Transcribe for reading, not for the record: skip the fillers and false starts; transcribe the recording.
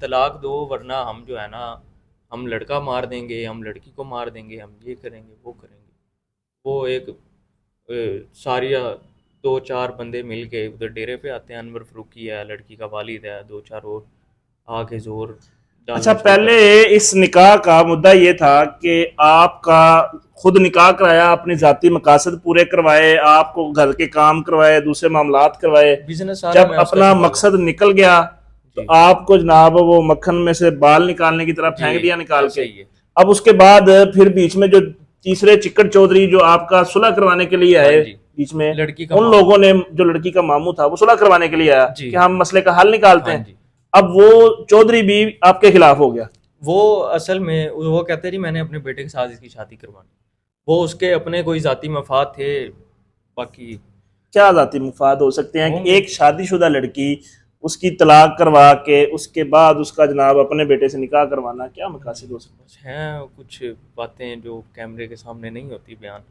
तलाक दो, वरना हम जो है ना, हम लड़का मार देंगे, हम लड़की को मार देंगे, हम ये करेंगे वो करेंगे। वो एक सारी दो चार बंदे मिल के उधर डेरे पे आते हैं, अनवर फरूकी है, लड़की का वालिद है, दो चार और आके जोर अच्छा, डालना शुरू पहले करते हैं। इस निकाह का मुद्दा ये था कि आपका खुद निकाह कराया, अपने जाती मकासद पूरे करवाए, आपको घर के काम करवाए, दूसरे मामलात करवाए। बिजनेस सारा जब मैं उसका अपना संभाला। मकसद निकल गया तो जी। आपको जनाब वो मक्खन में से बाल निकालने की तरह जी, फेंक दिया निकाल ऐसा के। ही है। अब उसके बाद फिर बीच में जो तीसरे चिक्कड़ चौधरी जो आपका सुलह करवाने के लिए हाँ आए जी, बीच में, लड़की का उन मामू। लोगों ने, जो लड़की का मामू था वो सुलह करवाने के लिए आया जी। कि हम मसले का हल निकालते हाँ हैं। जी। अब वो चौधरी भी आपके खिलाफ हो गया। वो असल में वो कहते जी मैंने अपने बेटे के साथ इसकी शादी करवानी। वो उसके अपने कोई ज़ाती मफाद थे, बाकी क्या जाती मुफाद हो सकते हैं कि होंगे। एक शादीशुदा लड़की, उसकी तलाक करवा के उसके बाद उसका जनाब अपने बेटे से निकाह करवाना, क्या मकासद हो सकते हैं? बस हैं कुछ बातें जो कैमरे के सामने नहीं होती बयान।